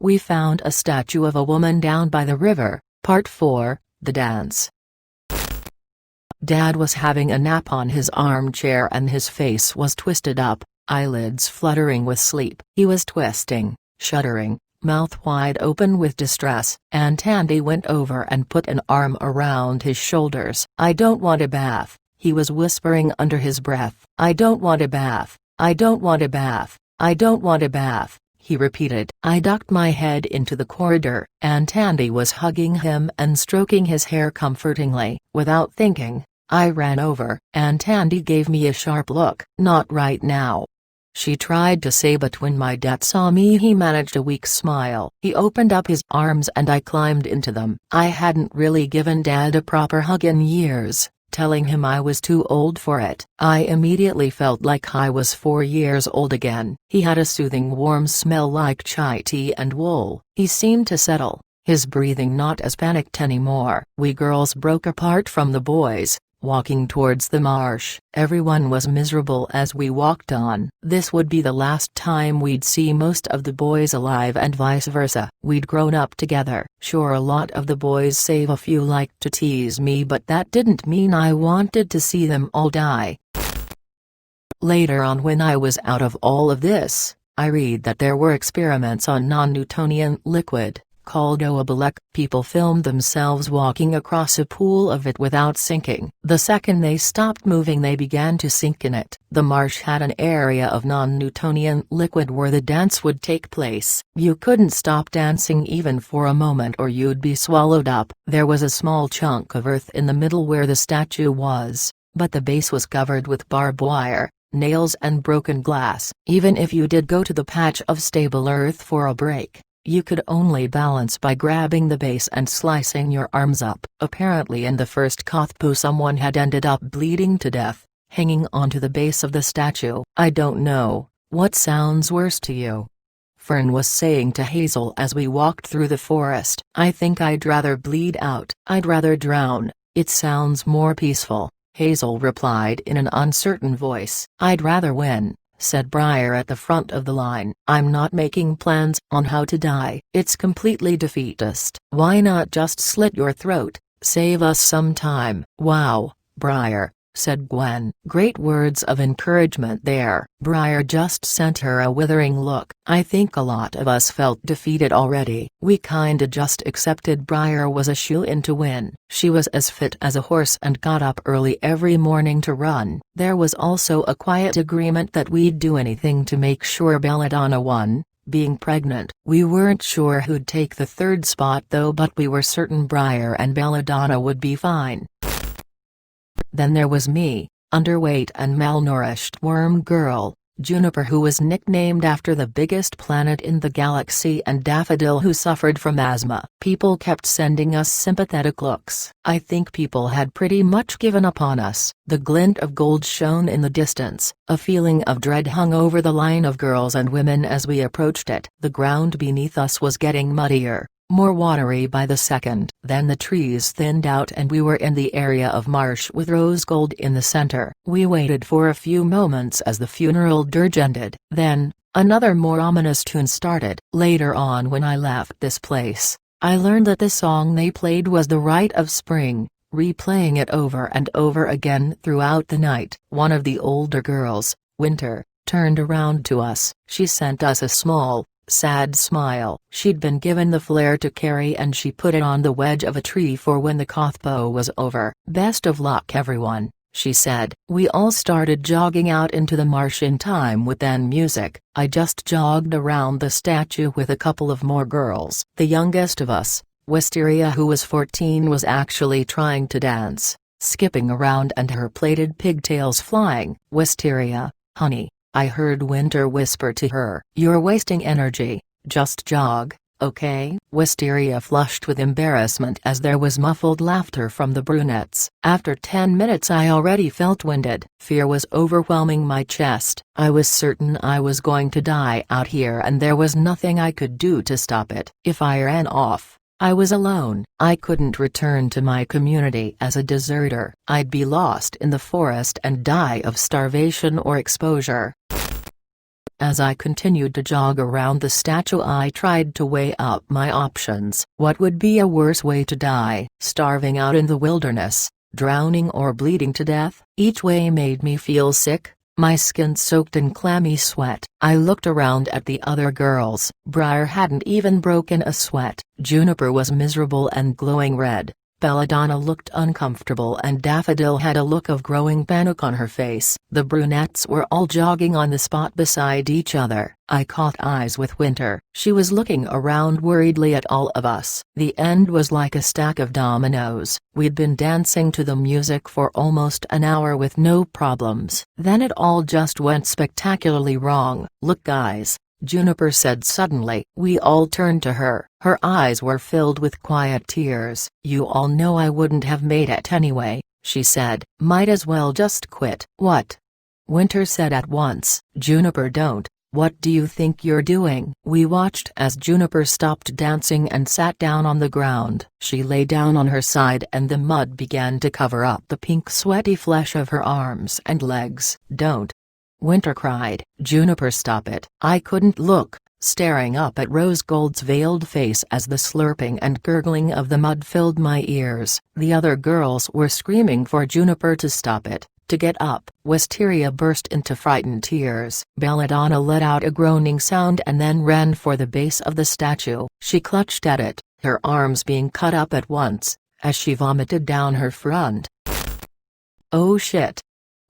We found a statue of a woman down by the river. Part 4, The Dance. Dad was having a nap on his armchair and his face was twisted up, eyelids fluttering with sleep. He was twisting, shuddering, mouth wide open with distress. Aunt Tandy went over and put an arm around his shoulders. "I don't want a bath," he was whispering under his breath. "I don't want a bath, I don't want a bath, I don't want a bath," he repeated. I ducked my head into the corridor. Aunt Tandy was hugging him and stroking his hair comfortingly. Without thinking, I ran over. Aunt Tandy gave me a sharp look. "Not right now," she tried to say, but when my dad saw me he managed a weak smile. He opened up his arms and I climbed into them. I hadn't really given Dad a proper hug in years, telling him I was too old for it. I immediately felt like I was 4 years old again. He had a soothing warm smell like chai tea and wool. He seemed to settle, his breathing not as panicked anymore. We girls broke apart from the boys, walking towards the marsh. Everyone was miserable as we walked on. This would be the last time we'd see most of the boys alive and vice versa. We'd grown up together. Sure, a lot of the boys save a few liked to tease me, but that didn't mean I wanted to see them all die. Later on, when I was out of all of this, I read that there were experiments on non-Newtonian liquid, called oabalek. People filmed themselves walking across a pool of it without sinking. The second they stopped moving they began to sink in it. The marsh had an area of non-Newtonian liquid where the dance would take place. You couldn't stop dancing even for a moment or you'd be swallowed up. There was a small chunk of earth in the middle where the statue was, but the base was covered with barbed wire, nails and broken glass. Even if you did go to the patch of stable earth for a break, you could only balance by grabbing the base and slicing your arms up. Apparently in the first Kothpo someone had ended up bleeding to death, hanging onto the base of the statue. "I don't know, what sounds worse to you?" Fern was saying to Hazel as we walked through the forest. "I think I'd rather bleed out. I'd rather drown, it sounds more peaceful," Hazel replied in an uncertain voice. "I'd rather win," said Briar at the front of the line. "I'm not making plans on how to die. It's completely defeatist. Why not just slit your throat, save us some time?" "Wow, Briar," said Gwen. Great words of encouragement there. Briar just sent her a withering look. I think a lot of us felt defeated already. We kinda just accepted Briar was a shoo-in to win. She was as fit as a horse and got up early every morning to run. There was also a quiet agreement that we'd do anything to make sure Belladonna won. Being pregnant, we weren't sure who'd take the third spot though, but we were certain Briar and Belladonna would be fine. Then there was me, underweight and malnourished worm girl, Juniper, who was nicknamed after the biggest planet in the galaxy, and Daffodil, who suffered from asthma. People kept sending us sympathetic looks. I think people had pretty much given up on us. The glint of gold shone in the distance. A feeling of dread hung over the line of girls and women as we approached it. The ground beneath us was getting muddier, more watery by the second. Then the trees thinned out and we were in the area of marsh with rose gold in the center. We waited for a few moments as the funeral dirge ended. Then, another more ominous tune started. Later on, when I left this place, I learned that the song they played was The Rite of Spring, replaying it over and over again throughout the night. One of the older girls, Winter, turned around to us. She sent us a small, sad smile. She'd been given the flare to carry and she put it on the wedge of a tree for when the Kothpo was over. "Best of luck everyone," she said. We all started jogging out into the marsh in time with then music. I just jogged around the statue with a couple of more girls. The youngest of us, Wisteria, who was 14, was actually trying to dance, skipping around and her plaited pigtails flying. "Wisteria, honey," I heard Winter whisper to her, "you're wasting energy, just jog, okay?" Wisteria flushed with embarrassment as there was muffled laughter from the brunettes. After 10 minutes I already felt winded. Fear was overwhelming my chest. I was certain I was going to die out here and there was nothing I could do to stop it. If I ran off, I was alone. I couldn't return to my community as a deserter. I'd be lost in the forest and die of starvation or exposure. As I continued to jog around the statue, I tried to weigh up my options. What would be a worse way to die? Starving out in the wilderness, drowning, or bleeding to death? Each way made me feel sick, my skin soaked in clammy sweat. I looked around at the other girls. Briar hadn't even broken a sweat. Juniper was miserable and glowing red. Belladonna looked uncomfortable and Daffodil had a look of growing panic on her face. The brunettes were all jogging on the spot beside each other. I caught eyes with Winter. She was looking around worriedly at all of us. The end was like a stack of dominoes. We'd been dancing to the music for almost an hour with no problems. Then it all just went spectacularly wrong. "Look, guys," Juniper said suddenly. We all turned to her. Her eyes were filled with quiet tears. "You all know I wouldn't have made it anyway," she said. "Might as well just quit." "What?" Winter said at once. "Juniper, don't. What do you think you're doing?" We watched as Juniper stopped dancing and sat down on the ground. She lay down on her side and the mud began to cover up the pink sweaty flesh of her arms and legs. "Don't!" Winter cried. "Juniper, stop it." I couldn't look, staring up at Rose Gold's veiled face as the slurping and gurgling of the mud filled my ears. The other girls were screaming for Juniper to stop it, to get up. Wisteria burst into frightened tears. Belladonna let out a groaning sound and then ran for the base of the statue. She clutched at it, her arms being cut up at once, as she vomited down her front. "Oh shit!"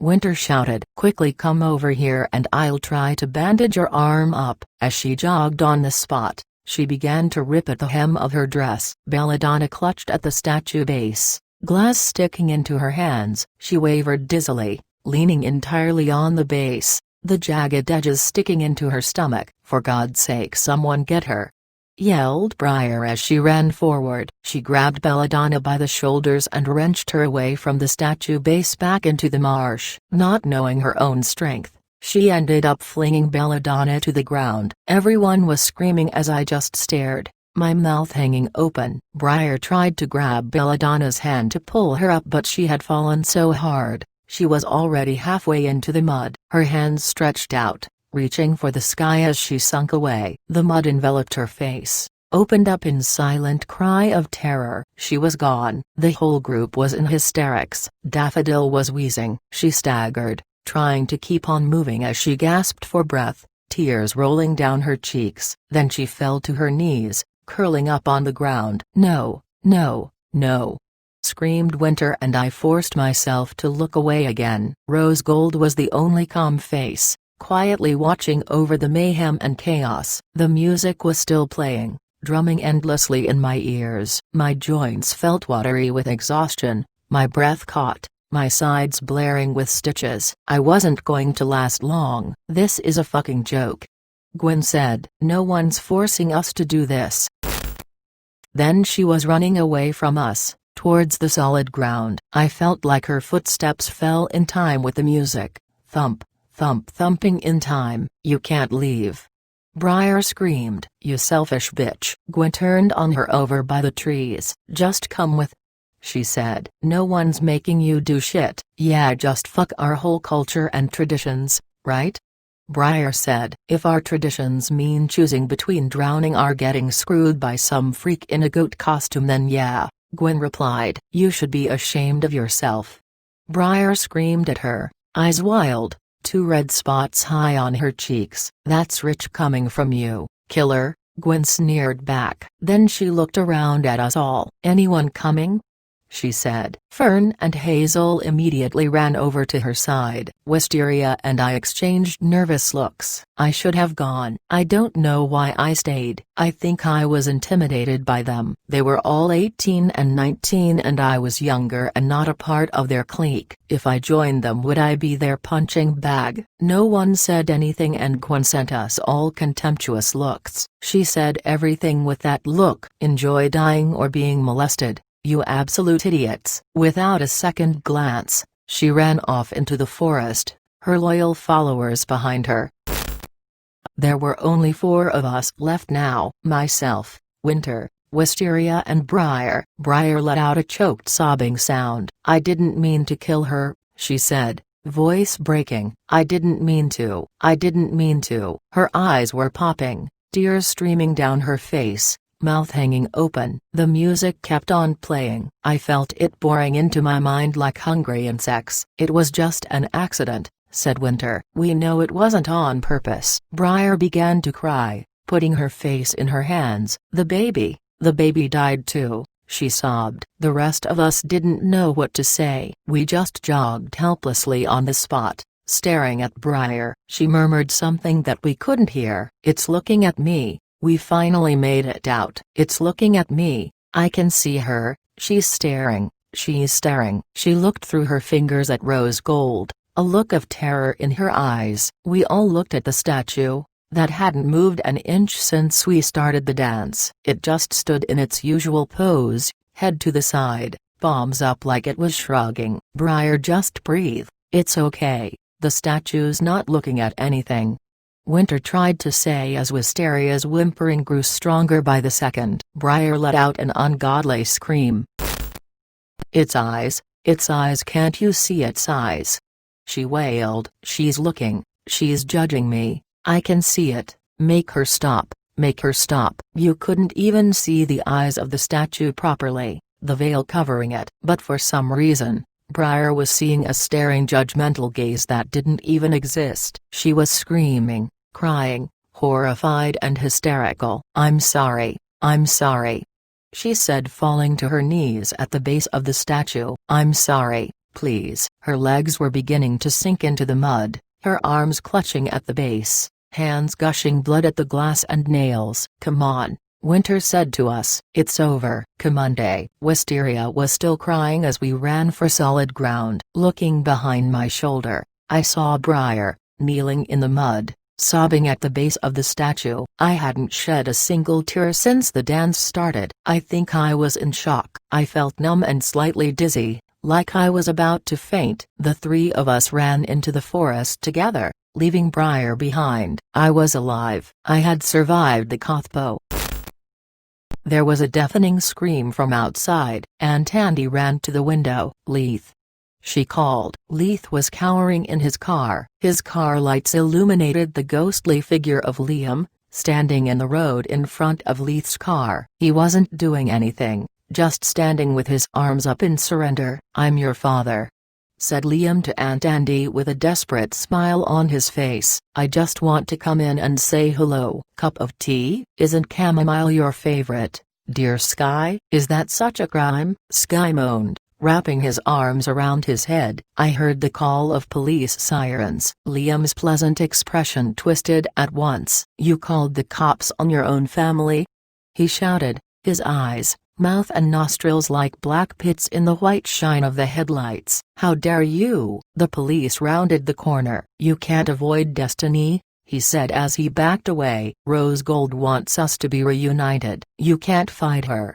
Winter shouted. "Quickly come over here and I'll try to bandage your arm up." As she jogged on the spot, she began to rip at the hem of her dress. Belladonna clutched at the statue base, glass sticking into her hands. She wavered dizzily, leaning entirely on the base, the jagged edges sticking into her stomach. "For God's sake, someone get her!" yelled Briar as she ran forward. She grabbed Belladonna by the shoulders and wrenched her away from the statue base back into the marsh. Not knowing her own strength, she ended up flinging Belladonna to the ground. Everyone was screaming as I just stared, my mouth hanging open. Briar tried to grab Belladonna's hand to pull her up, but she had fallen so hard, she was already halfway into the mud. Her hands stretched out, reaching for the sky as she sunk away. The mud enveloped her face, opened up in silent cry of terror. She was gone. The whole group was in hysterics. Daffodil was wheezing. She staggered, trying to keep on moving as she gasped for breath, tears rolling down her cheeks. Then she fell to her knees, curling up on the ground. "No, no, no!" screamed Winter, and I forced myself to look away again. Rose Gold was the only calm face, quietly watching over the mayhem and chaos. The music was still playing, drumming endlessly in my ears. My joints felt watery with exhaustion, my breath caught, my sides blaring with stitches. "I wasn't going to last long." "This is a fucking joke," Gwen said. "No one's forcing us to do this." Then she was running away from us, towards the solid ground. I felt like her footsteps fell in time with the music. Thump, thump, thumping in time. "You can't leave!" Briar screamed. "You selfish bitch!" Gwen turned on her over by the trees. "Just come with," she said. "No one's making you do shit." "Yeah, just fuck our whole culture and traditions, right?" Briar said. "If our traditions mean choosing between drowning or getting screwed by some freak in a goat costume, then yeah," Gwen replied. "You should be ashamed of yourself." Briar screamed at her, eyes wild, 2 red spots high on her cheeks. "That's rich coming from you, killer," Gwen sneered back. Then she looked around at us all. "Anyone coming?" she said. Fern and Hazel immediately ran over to her side. Wisteria and I exchanged nervous looks. I should have gone. I don't know why I stayed. I think I was intimidated by them. They were all 18 and 19 and I was younger and not a part of their clique. If I joined them, would I be their punching bag? No one said anything and Gwen sent us all contemptuous looks. She said everything with that look. "Enjoy dying or being molested, you absolute idiots." Without a second glance, she ran off into the forest, her loyal followers behind her. There were only 4 of us left now. Myself, Winter, Wisteria and Briar. Briar let out a choked sobbing sound. "I didn't mean to kill her," she said. voice breaking. I didn't mean to. I didn't mean to. Her eyes were popping, tears streaming down her face, mouth hanging open. The music kept on playing. I felt it boring into my mind like hungry insects. It was just an accident, said Winter. We know it wasn't on purpose. Briar began to cry, putting her face in her hands. The baby died too, she sobbed. The rest of us didn't know what to say. We just jogged helplessly on the spot, staring at Briar. She murmured something that we couldn't hear. It's looking at me. We finally made it out. It's looking at me. I can see her. She's staring. She's staring. She looked through her fingers at Rose Gold, a look of terror in her eyes. We all looked at the statue, that hadn't moved an inch since we started the dance. It just stood in its usual pose, head to the side, palms up like it was shrugging. Briar, just breathe. It's okay. The statue's not looking at anything. Winter tried to say as Wisteria's whimpering grew stronger by the second. Briar let out an ungodly scream. Its eyes, can't you see its eyes? She wailed. She's looking, she's judging me. I can see it. Make her stop, make her stop. You couldn't even see the eyes of the statue properly, the veil covering it. But for some reason, Briar was seeing a staring judgmental gaze that didn't even exist. She was screaming, crying, horrified and hysterical. I'm sorry, she said, falling to her knees at the base of the statue. I'm sorry, please. Her legs were beginning to sink into the mud, her arms clutching at the base, hands gushing blood at the glass and nails. Come on, Winter said to us. It's over. Commande. Wisteria was still crying as we ran for solid ground. Looking behind my shoulder, I saw Briar, kneeling in the mud, sobbing at the base of the statue. I hadn't shed a single tear since the dance started. I think I was in shock. I felt numb and slightly dizzy, like I was about to faint. The three of us ran into the forest together, leaving Briar behind. I was alive. I had survived the Kothpo. There was a deafening scream from outside, and Tandy ran to the window. Leith, she called. Leith was cowering in his car. His car lights illuminated the ghostly figure of Liam, standing in the road in front of Leith's car. He wasn't doing anything, just standing with his arms up in surrender. I'm your father, said Liam to Aunt Andy with a desperate smile on his face. I just want to come in and say hello. Cup of tea? Isn't chamomile your favorite, dear Sky? Is that such a crime? Sky moaned, wrapping his arms around his head. I heard the call of police sirens. Liam's pleasant expression twisted at once. You called the cops on your own family? He shouted, his eyes, mouth and nostrils like black pits in the white shine of the headlights. How dare you? The police rounded the corner. You can't avoid destiny, he said as he backed away. Rose Gold wants us to be reunited. You can't fight her.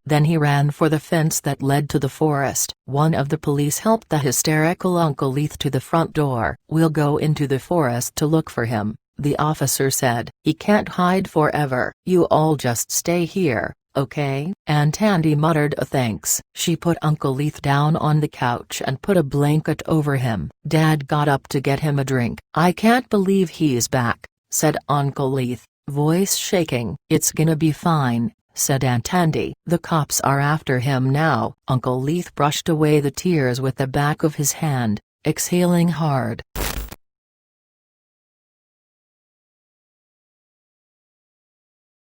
Then he ran for the fence that led to the forest. One of the police helped the hysterical Uncle Leith to the front door. We'll go into the forest to look for him, the officer said. He can't hide forever. You all just stay here, okay? Aunt Andy muttered a thanks. She put Uncle Leith down on the couch and put a blanket over him. Dad got up to get him a drink. I can't believe he's back, said Uncle Leith, voice shaking. It's gonna be fine, said Aunt Andy. The cops are after him now. Uncle Leith brushed away the tears with the back of his hand, exhaling hard.